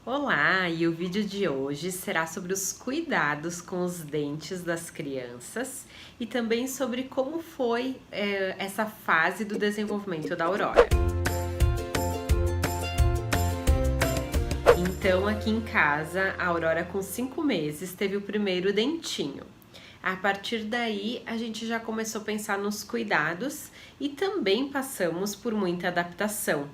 Olá, e o vídeo de hoje será sobre os cuidados com os dentes das crianças e também sobre como foi essa fase do desenvolvimento da Aurora. Então, aqui em casa, a Aurora com 5 meses teve o primeiro dentinho. A partir daí, a gente já começou a pensar nos cuidados e também passamos por muita adaptação.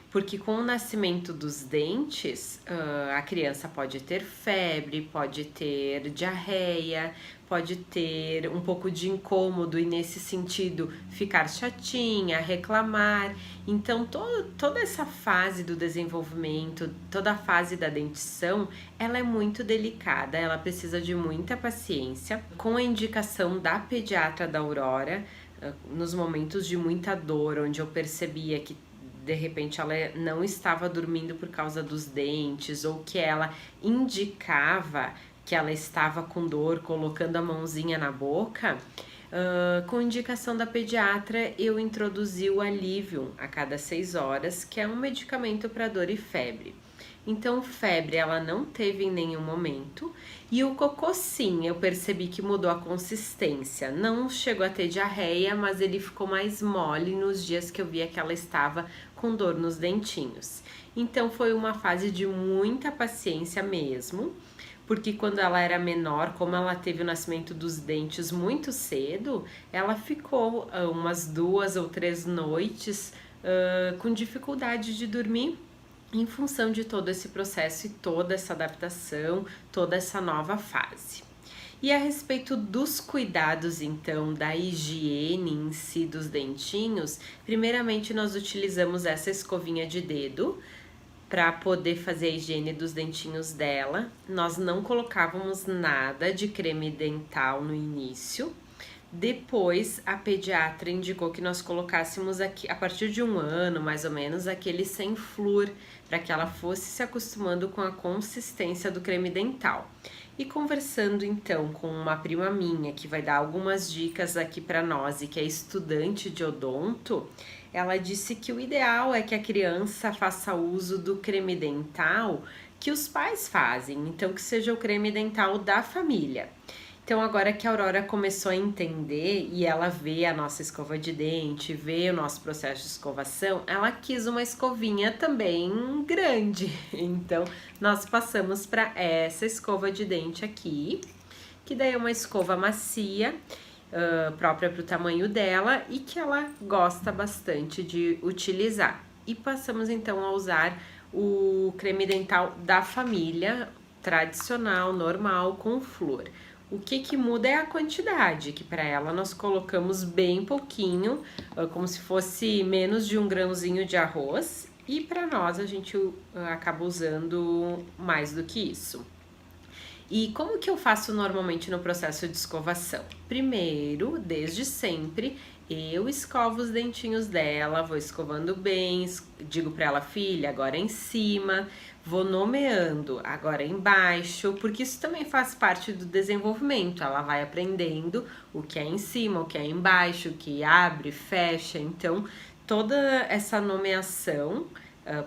Porque com o nascimento dos dentes, a criança pode ter febre, pode ter diarreia, pode ter um pouco de incômodo e nesse sentido ficar chatinha, reclamar. Então toda essa fase do desenvolvimento, toda a fase da dentição, ela é muito delicada, ela precisa de muita paciência. Com a indicação da pediatra da Aurora, nos momentos de muita dor, onde eu percebia que de repente ela não estava dormindo por causa dos dentes ou que ela indicava que ela estava com dor colocando a mãozinha na boca, com indicação da pediatra eu introduzi o Alivium a cada 6 horas, que é um medicamento para dor e febre. Então, febre ela não teve em nenhum momento. E o cocô, sim, eu percebi que mudou a consistência. Não chegou a ter diarreia, mas ele ficou mais mole nos dias que eu via que ela estava com dor nos dentinhos. Então, foi uma fase de muita paciência mesmo. Porque quando ela era menor, como ela teve o nascimento dos dentes muito cedo, ela ficou umas 2 ou 3 noites com dificuldade de dormir em função de todo esse processo e toda essa adaptação, toda essa nova fase. E a respeito dos cuidados, então, da higiene em si dos dentinhos, primeiramente nós utilizamos essa escovinha de dedo para poder fazer a higiene dos dentinhos dela. Nós não colocávamos nada de creme dental no início. Depois, a pediatra indicou que nós colocássemos aqui, a partir de 1 ano, mais ou menos, aquele sem flúor, para que ela fosse se acostumando com a consistência do creme dental. E conversando então com uma prima minha, que vai dar algumas dicas aqui para nós e que é estudante de odonto, ela disse que o ideal é que a criança faça uso do creme dental que os pais fazem, então que seja o creme dental da família. Então, agora que a Aurora começou a entender e ela vê a nossa escova de dente, vê o nosso processo de escovação, ela quis uma escovinha também grande. Então, nós passamos para essa escova de dente aqui, que daí é uma escova macia, própria para o tamanho dela e que ela gosta bastante de utilizar. E passamos então a usar o creme dental da família, tradicional, normal, com flúor. O que muda é a quantidade, que para ela nós colocamos bem pouquinho, como se fosse menos de 1 grãozinho de arroz, e para nós a gente acaba usando mais do que isso. E como que eu faço normalmente no processo de escovação? Primeiro, desde sempre, eu escovo os dentinhos dela, vou escovando bem, digo para ela, filha, agora é em cima, vou nomeando agora é embaixo, porque isso também faz parte do desenvolvimento, ela vai aprendendo o que é em cima, o que é embaixo, o que abre, fecha, então toda essa nomeação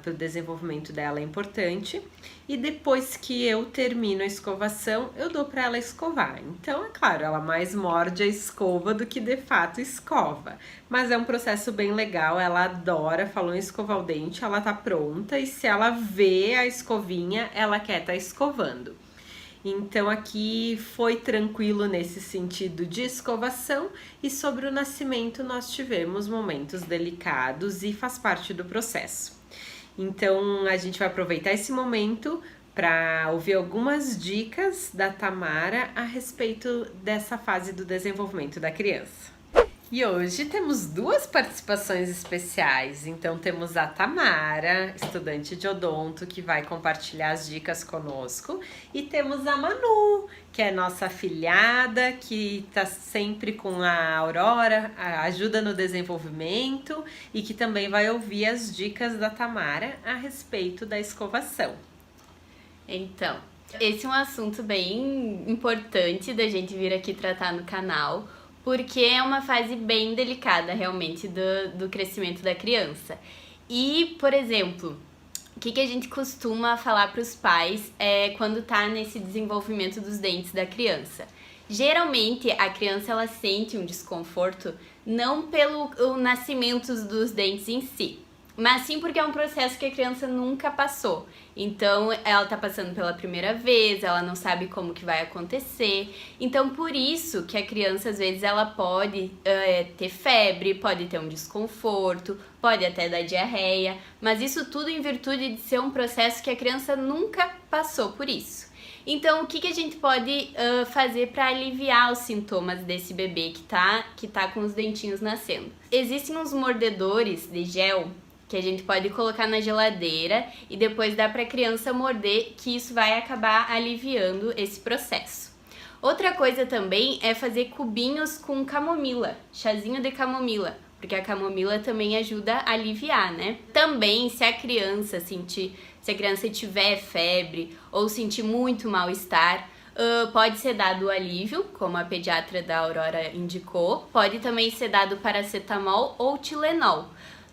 para o desenvolvimento dela é importante. E depois que eu termino a escovação, eu dou para ela escovar. Então, é claro, ela mais morde a escova do que de fato escova. Mas é um processo bem legal, ela adora, falou em escovar o dente, ela tá pronta e se ela vê a escovinha, ela quer tá escovando. Então aqui foi tranquilo nesse sentido de escovação e sobre o nascimento nós tivemos momentos delicados e faz parte do processo. Então, a gente vai aproveitar esse momento para ouvir algumas dicas da Tamara a respeito dessa fase do desenvolvimento da criança. E hoje temos 2 participações especiais. Então, temos a Tamara, estudante de odonto, que vai compartilhar as dicas conosco. E temos a Manu, que é nossa afilhada, que está sempre com a Aurora, ajuda no desenvolvimento e que também vai ouvir as dicas da Tamara a respeito da escovação. Então, esse é um assunto bem importante da gente vir aqui tratar no canal, porque é uma fase bem delicada realmente do crescimento da criança. E, por exemplo, o que a gente costuma falar para os pais quando tá nesse desenvolvimento dos dentes da criança? Geralmente, a criança ela sente um desconforto não pelo o nascimento dos dentes em si, mas sim porque é um processo que a criança nunca passou. Então, ela tá passando pela primeira vez, ela não sabe como que vai acontecer. Então, por isso que a criança, às vezes, ela pode ter febre, pode ter um desconforto, pode até dar diarreia, mas isso tudo em virtude de ser um processo que a criança nunca passou por isso. Então, o que a gente pode fazer para aliviar os sintomas desse bebê que tá com os dentinhos nascendo? Existem uns mordedores de gel que a gente pode colocar na geladeira e depois dar para a criança morder, que isso vai acabar aliviando esse processo. Outra coisa também é fazer cubinhos com camomila, chazinho de camomila, porque a camomila também ajuda a aliviar, né? Também, se a criança tiver febre ou sentir muito mal-estar, pode ser dado o alívio, como a pediatra da Aurora indicou. Pode também ser dado paracetamol ou Tilenol.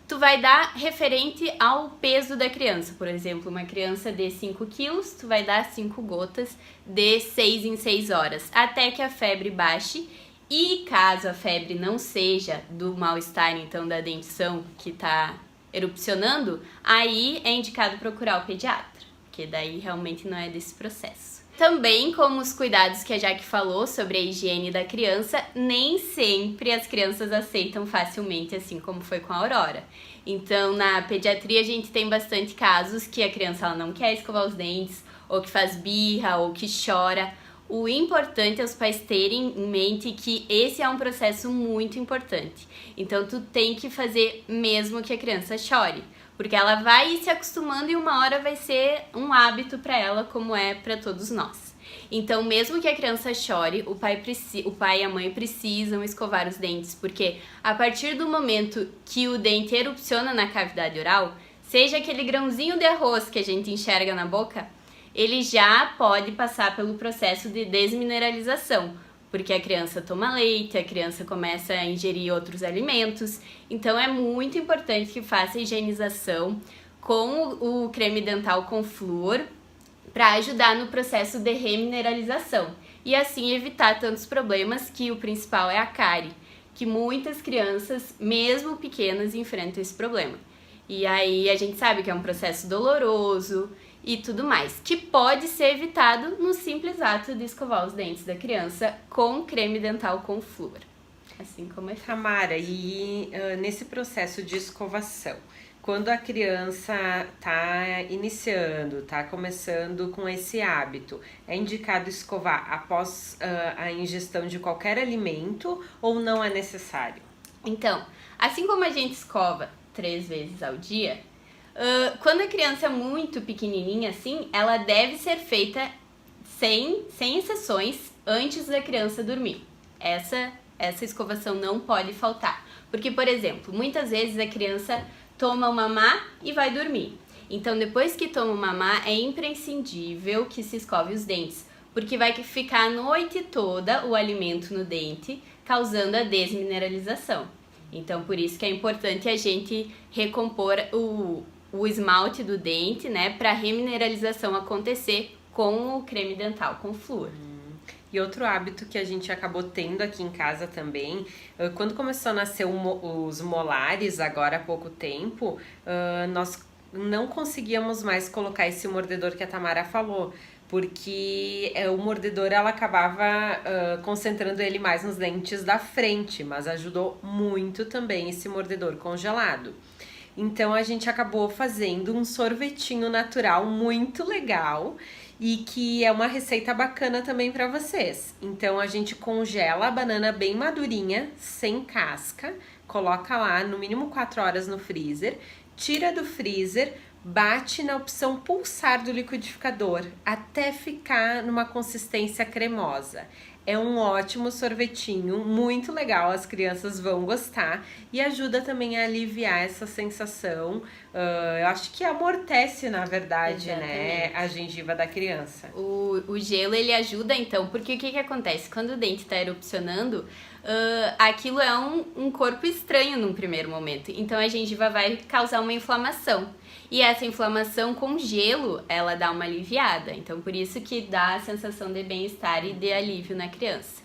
Tu vai dar referente ao peso da criança. Por exemplo, uma criança de 5 quilos, tu vai dar 5 gotas de 6 em 6 horas, até que a febre baixe. E caso a febre não seja do mal-estar, então da dentição que está erupcionando, aí é indicado procurar o pediatra, porque daí realmente não é desse processo. Também, como os cuidados que a Jaque falou sobre a higiene da criança, nem sempre as crianças aceitam facilmente, assim como foi com a Aurora. Então, na pediatria, a gente tem bastante casos que a criança ela não quer escovar os dentes, ou que faz birra, ou que chora. O importante é os pais terem em mente que esse é um processo muito importante. Então, tu tem que fazer mesmo que a criança chore, porque ela vai se acostumando e uma hora vai ser um hábito para ela, como é para todos nós. Então, mesmo que a criança chore, o pai e a mãe precisam escovar os dentes, porque a partir do momento que o dente erupciona na cavidade oral, seja aquele grãozinho de arroz que a gente enxerga na boca, ele já pode passar pelo processo de desmineralização, porque a criança toma leite, a criança começa a ingerir outros alimentos. Então é muito importante que faça a higienização com o creme dental com flúor para ajudar no processo de remineralização e assim evitar tantos problemas, que o principal é a cárie, que muitas crianças, mesmo pequenas, enfrentam esse problema. E aí a gente sabe que é um processo doloroso e tudo mais, que pode ser evitado no simples ato de escovar os dentes da criança com creme dental com flúor, assim como é feito. Tamara, e nesse processo de escovação, quando a criança tá iniciando, tá começando com esse hábito, é indicado escovar após a ingestão de qualquer alimento ou não é necessário? Então, assim como a gente escova 3 vezes ao dia, quando a criança é muito pequenininha assim, ela deve ser feita sem exceções antes da criança dormir. Essa escovação não pode faltar. Porque, por exemplo, muitas vezes a criança toma o mamá e vai dormir. Então, depois que toma o mamá, é imprescindível que se escove os dentes, porque vai ficar a noite toda o alimento no dente, causando a desmineralização. Então, por isso que é importante a gente recompor o esmalte do dente, né, para a remineralização acontecer com o creme dental com flúor. E outro hábito que a gente acabou tendo aqui em casa também, quando começou a nascer os molares, agora há pouco tempo, nós não conseguíamos mais colocar esse mordedor que a Tamara falou, porque o mordedor ela acabava concentrando ele mais nos dentes da frente, mas ajudou muito também esse mordedor congelado. Então a gente acabou fazendo um sorvetinho natural muito legal e que é uma receita bacana também para vocês. Então a gente congela a banana bem madurinha, sem casca, coloca lá no mínimo 4 horas no freezer, tira do freezer, bate na opção pulsar do liquidificador até ficar numa consistência cremosa. É um ótimo sorvetinho, muito legal, as crianças vão gostar e ajuda também a aliviar essa sensação. Eu acho que amortece, na verdade, né, a gengiva da criança. O gelo, ele ajuda então, porque o que acontece? Quando o dente está erupcionando, aquilo é um corpo estranho num primeiro momento. Então a gengiva vai causar uma inflamação. E essa inflamação com gelo, ela dá uma aliviada. Então por isso que dá a sensação de bem-estar e de alívio na criança.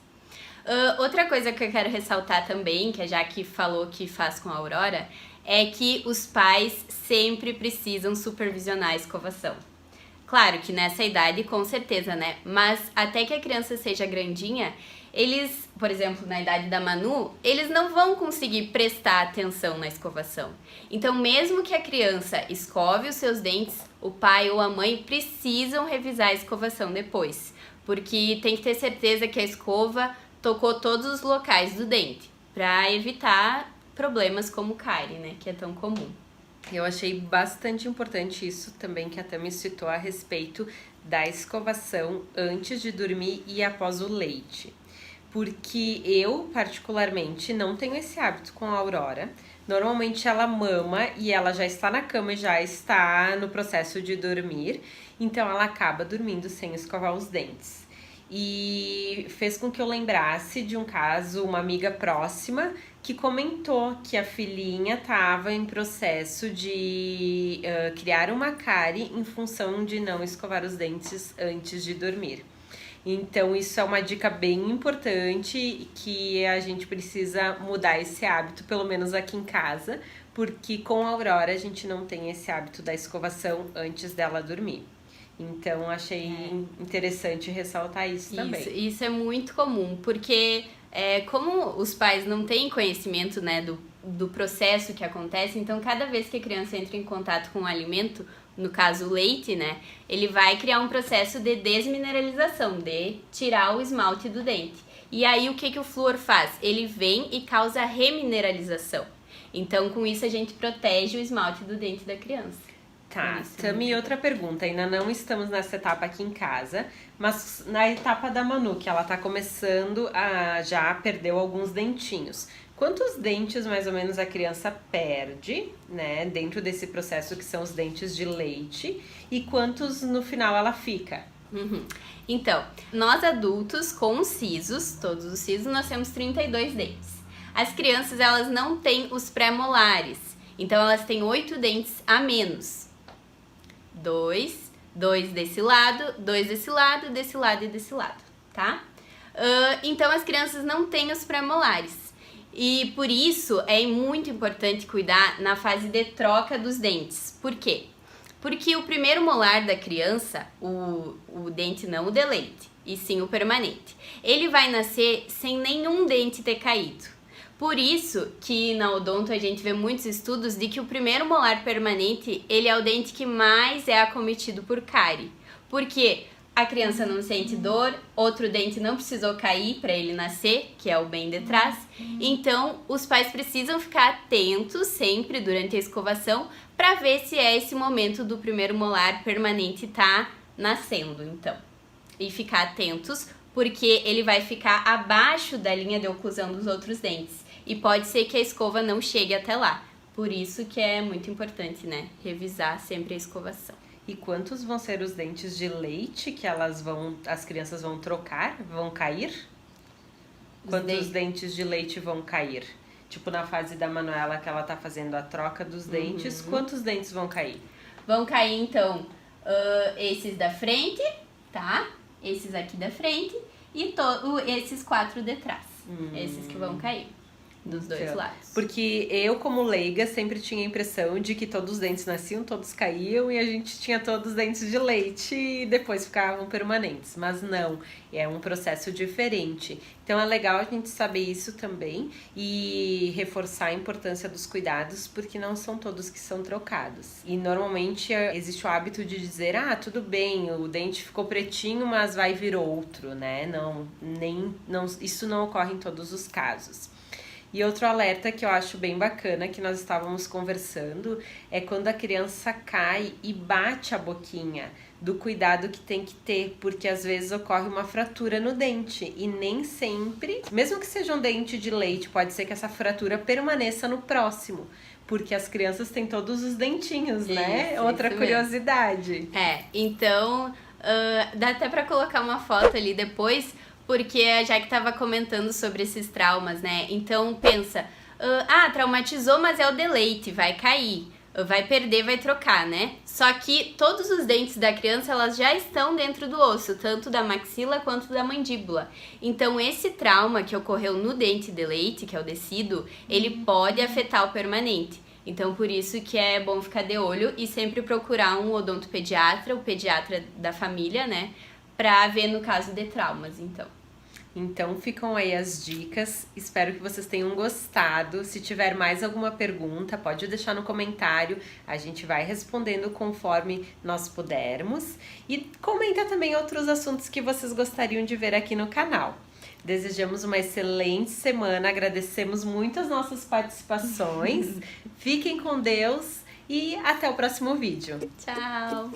Outra coisa que eu quero ressaltar também, que a Jaque falou que faz com a Aurora, é que os pais sempre precisam supervisionar a escovação. Claro que nessa idade, com certeza, né? Mas até que a criança seja grandinha, eles, por exemplo, na idade da Manu, eles não vão conseguir prestar atenção na escovação. Então, mesmo que a criança escove os seus dentes, o pai ou a mãe precisam revisar a escovação depois. Porque tem que ter certeza que a escova tocou todos os locais do dente, para evitar problemas como cárie, né? Que é tão comum. Eu achei bastante importante isso também que a Tami citou a respeito da escovação antes de dormir e após o leite. Porque eu, particularmente, não tenho esse hábito com a Aurora. Normalmente ela mama e ela já está na cama e já está no processo de dormir. Então ela acaba dormindo sem escovar os dentes. E fez com que eu lembrasse de um caso, uma amiga próxima, que comentou que a filhinha estava em processo de criar uma cárie em função de não escovar os dentes antes de dormir. Então isso é uma dica bem importante que a gente precisa mudar esse hábito, pelo menos aqui em casa, porque com a Aurora a gente não tem esse hábito da escovação antes dela dormir. Então achei interessante ressaltar isso também. Isso é muito comum, porque como os pais não têm conhecimento, né, do processo que acontece, então cada vez que a criança entra em contato com o alimento, no caso o leite, né, ele vai criar um processo de desmineralização, de tirar o esmalte do dente. E aí o que o flúor faz? Ele vem e causa remineralização. Então com isso a gente protege o esmalte do dente da criança. Tá, Tami, outra pergunta. Ainda não estamos nessa etapa aqui em casa, mas na etapa da Manu, que ela tá começando a já perdeu alguns dentinhos. Quantos dentes mais ou menos a criança perde, né, dentro desse processo que são os dentes de leite, e quantos no final ela fica? Então, nós adultos com os sisos, todos os sisos, nós temos 32 dentes. As crianças, elas não têm os pré-molares, então elas têm 8 dentes a menos. 2 desse lado, 2 desse lado, desse lado e desse lado, tá? Então as crianças não têm os pré-molares. E por isso é muito importante cuidar na fase de troca dos dentes. Por quê? Porque o primeiro molar da criança, o dente não o de leite, e sim o permanente, ele vai nascer sem nenhum dente ter caído. Por isso que na odonto a gente vê muitos estudos de que o primeiro molar permanente, ele é o dente que mais é acometido por cárie. Porque a criança não sente dor, outro dente não precisou cair para ele nascer, que é o bem de trás. Então, os pais precisam ficar atentos sempre durante a escovação para ver se é esse momento do primeiro molar permanente tá nascendo, então. E ficar atentos, porque ele vai ficar abaixo da linha de oclusão dos outros dentes. E pode ser que a escova não chegue até lá. Por isso que é muito importante, né? Revisar sempre a escovação. E quantos vão ser os dentes de leite que as crianças vão trocar? Vão cair? Quantos dentes de leite vão cair? Tipo na fase da Manuela que ela tá fazendo a troca dos dentes, quantos dentes vão cair? Vão cair então esses da frente, tá? Esses aqui da frente e esses 4 de trás. Esses que vão cair. Dos dois lados. Porque eu, como leiga, sempre tinha a impressão de que todos os dentes nasciam, todos caíam e a gente tinha todos os dentes de leite e depois ficavam permanentes. Mas não, é um processo diferente. Então é legal a gente saber isso também e reforçar a importância dos cuidados, porque não são todos que são trocados. E normalmente existe o hábito de dizer, tudo bem, o dente ficou pretinho, mas vai vir outro, né? Isso não ocorre em todos os casos. E outro alerta que eu acho bem bacana, que nós estávamos conversando, é quando a criança cai e bate a boquinha, do cuidado que tem que ter, porque às vezes ocorre uma fratura no dente e nem sempre, mesmo que seja um dente de leite, pode ser que essa fratura permaneça no próximo, porque as crianças têm todos os dentinhos, né? Outra curiosidade. Então dá até pra colocar uma foto ali depois, porque a Jaque estava comentando sobre esses traumas, né? Então pensa, traumatizou, mas é o deleite, vai cair. Vai perder, vai trocar, né? Só que todos os dentes da criança, elas já estão dentro do osso, tanto da maxila quanto da mandíbula. Então, esse trauma que ocorreu no dente de leite, que é o descido, ele pode afetar o permanente. Então, por isso que é bom ficar de olho e sempre procurar um odontopediatra, o pediatra da família, né? Pra ver no caso de traumas, então. Então ficam aí as dicas, espero que vocês tenham gostado. Se tiver mais alguma pergunta, pode deixar no comentário, a gente vai respondendo conforme nós pudermos. E comenta também outros assuntos que vocês gostariam de ver aqui no canal. Desejamos uma excelente semana, agradecemos muito as nossas participações. Fiquem com Deus e até o próximo vídeo. Tchau!